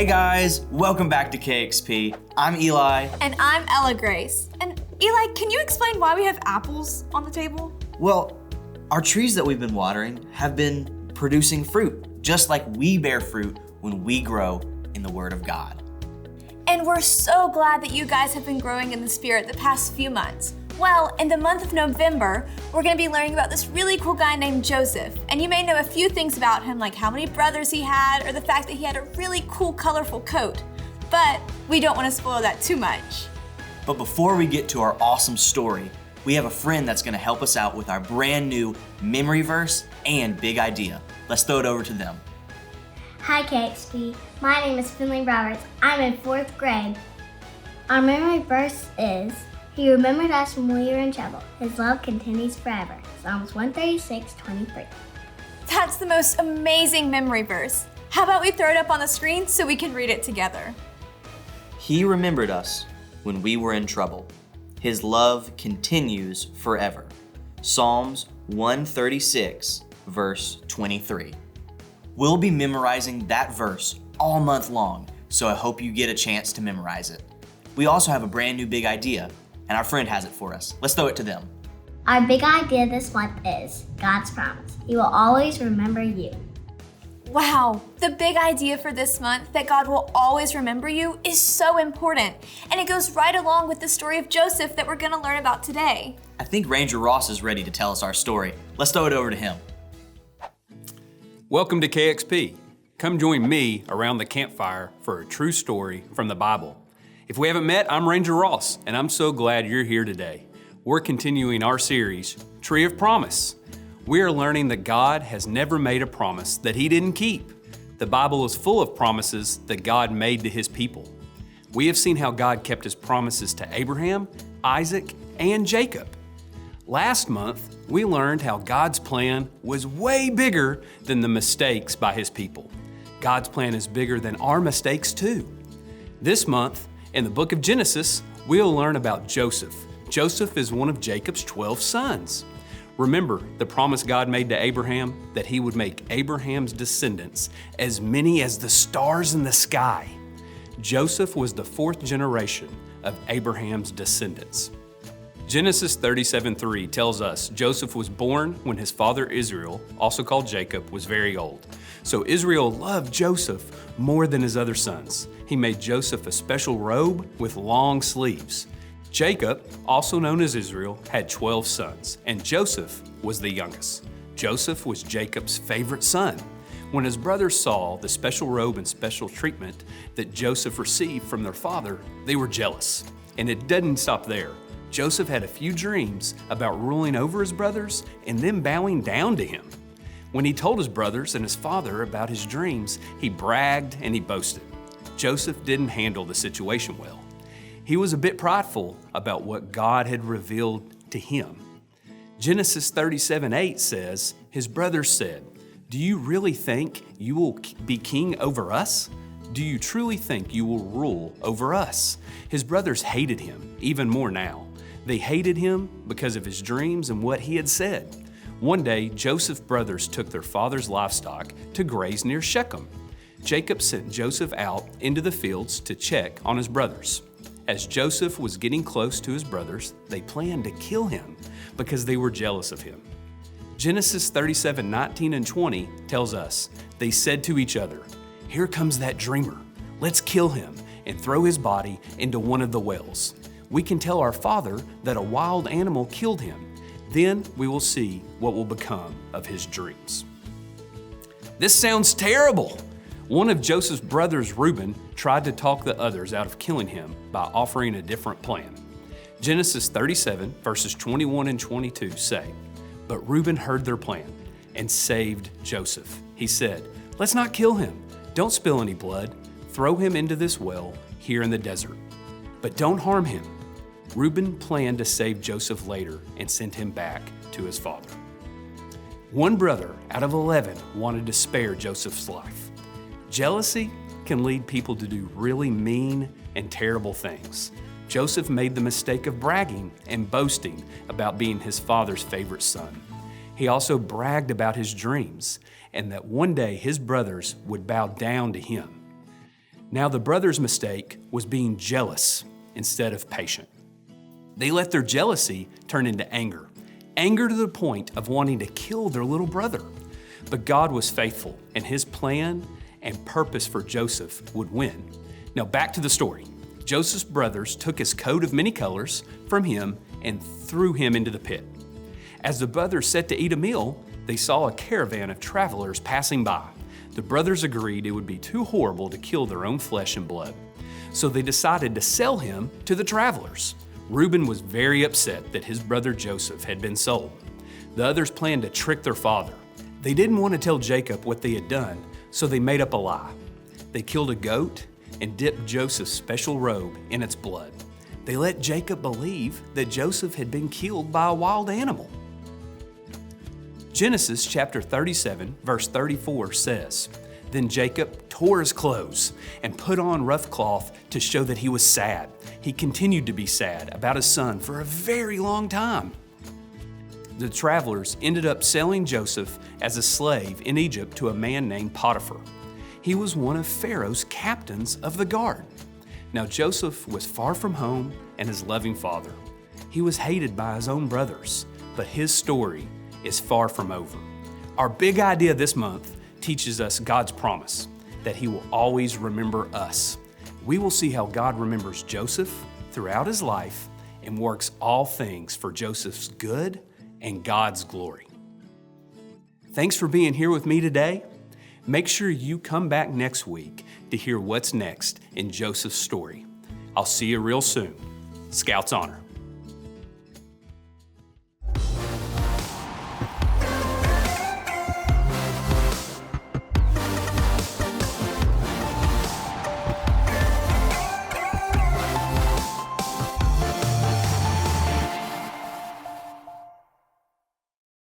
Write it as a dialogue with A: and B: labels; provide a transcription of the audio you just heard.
A: guys, welcome back to KXP. I'm Eli.
B: And I'm Ella Grace. And Eli, can you explain why we have apples on the table?
A: Well, our trees that we've been watering have been producing fruit, just like we bear fruit when we grow in the Word of God.
B: And we're so glad that you guys have been growing in the Spirit the past few months. Well, in the month of November, we're going to be learning about this really cool guy named Joseph. And you may know a few things about him, like how many brothers he had, or the fact that he had a really cool, colorful coat. But we don't want to spoil that too much.
A: But before we get to our awesome story, we have a friend that's going to help us out with our brand new memory verse and big idea. Let's throw it over to them.
C: Hi KXP, my name is Finley Roberts. I'm in 4th grade. Our memory verse is, He remembered us when we were in trouble. His love continues forever. Psalms 136:23.
B: That's the most amazing memory verse. How about we throw it up on the screen so we can read it together?
A: He remembered us when we were in trouble. His love continues forever. Psalms 136, verse 23. We'll be memorizing that verse all month long, so I hope you get a chance to memorize it. We also have a brand new big idea, and our friend has it for us. Let's throw it to them.
C: Our big idea this month is God's promise. He will always remember you.
B: Wow, the big idea for this month, that God will always remember you, is so important. And it goes right along with the story of Joseph that we're going to learn about today.
A: I think Ranger Ross is ready to tell us our story. Let's throw it over to him.
D: Welcome to KXP. Come join me around the campfire for a true story from the Bible. If we haven't met, I'm Ranger Ross, and I'm so glad you're here today. We're continuing our series, Tree of Promise. We are learning that God has never made a promise that He didn't keep. The Bible is full of promises that God made to His people. We have seen how God kept His promises to Abraham, Isaac, and Jacob. Last month, we learned how God's plan was way bigger than the mistakes by His people. God's plan is bigger than our mistakes too. This month, in the book of Genesis, we'll learn about Joseph. Joseph is one of Jacob's 12 sons. Remember the promise God made to Abraham that he would make Abraham's descendants as many as the stars in the sky. Joseph was the 4th generation of Abraham's descendants. Genesis 37:3 tells us Joseph was born when his father Israel, also called Jacob, was very old. So Israel loved Joseph more than his other sons. He made Joseph a special robe with long sleeves. Jacob, also known as Israel, had 12 sons, and Joseph was the youngest. Joseph was Jacob's favorite son. When his brothers saw the special robe and special treatment that Joseph received from their father, they were jealous. And it didn't stop there. Joseph had a few dreams about ruling over his brothers and them bowing down to him. When he told his brothers and his father about his dreams, he bragged and he boasted. Joseph didn't handle the situation well. He was a bit prideful about what God had revealed to him. Genesis 37:8 says, his brothers said, "Do you really think you will be king over us? Do you truly think you will rule over us?" His brothers hated him even more now. They hated him because of his dreams and what he had said. One day, Joseph's brothers took their father's livestock to graze near Shechem. Jacob sent Joseph out into the fields to check on his brothers. As Joseph was getting close to his brothers, they planned to kill him because they were jealous of him. Genesis 37:19 and 20 tells us, they said to each other, "Here comes that dreamer. Let's kill him and throw his body into one of the wells. We can tell our father that a wild animal killed him. Then we will see what will become of his dreams." This sounds terrible. One of Joseph's brothers, Reuben, tried to talk the others out of killing him by offering a different plan. Genesis 37, verses 21 and 22 say, "But Reuben heard their plan and saved Joseph. He said, 'Let's not kill him. Don't spill any blood. Throw him into this well here in the desert. But don't harm him.' Reuben planned to save Joseph later and sent him back to his father." One brother out of 11 wanted to spare Joseph's life. Jealousy can lead people to do really mean and terrible things. Joseph made the mistake of bragging and boasting about being his father's favorite son. He also bragged about his dreams and that one day his brothers would bow down to him. Now, the brothers' mistake was being jealous instead of patient. They let their jealousy turn into anger to the point of wanting to kill their little brother. But God was faithful, and his plan and purpose for Joseph would win. Now, back to the story. Joseph's brothers took his coat of many colors from him and threw him into the pit. As the brothers sat to eat a meal, they saw a caravan of travelers passing by. The brothers agreed it would be too horrible to kill their own flesh and blood. So they decided to sell him to the travelers. Reuben was very upset that his brother Joseph had been sold. The others planned to trick their father. They didn't want to tell Jacob what they had done, so they made up a lie. They killed a goat and dipped Joseph's special robe in its blood. They let Jacob believe that Joseph had been killed by a wild animal. Genesis chapter 37, verse 34 says, "Then Jacob tore his clothes and put on rough cloth to show that he was sad. He continued to be sad about his son for a very long time." The travelers ended up selling Joseph as a slave in Egypt to a man named Potiphar. He was one of Pharaoh's captains of the guard. Now Joseph was far from home and his loving father. He was hated by his own brothers, but his story is far from over. Our big idea this month teaches us God's promise that he will always remember us. We will see how God remembers Joseph throughout his life and works all things for Joseph's good and God's glory. Thanks for being here with me today. Make sure you come back next week to hear what's next in Joseph's story. I'll see you real soon. Scouts Honor.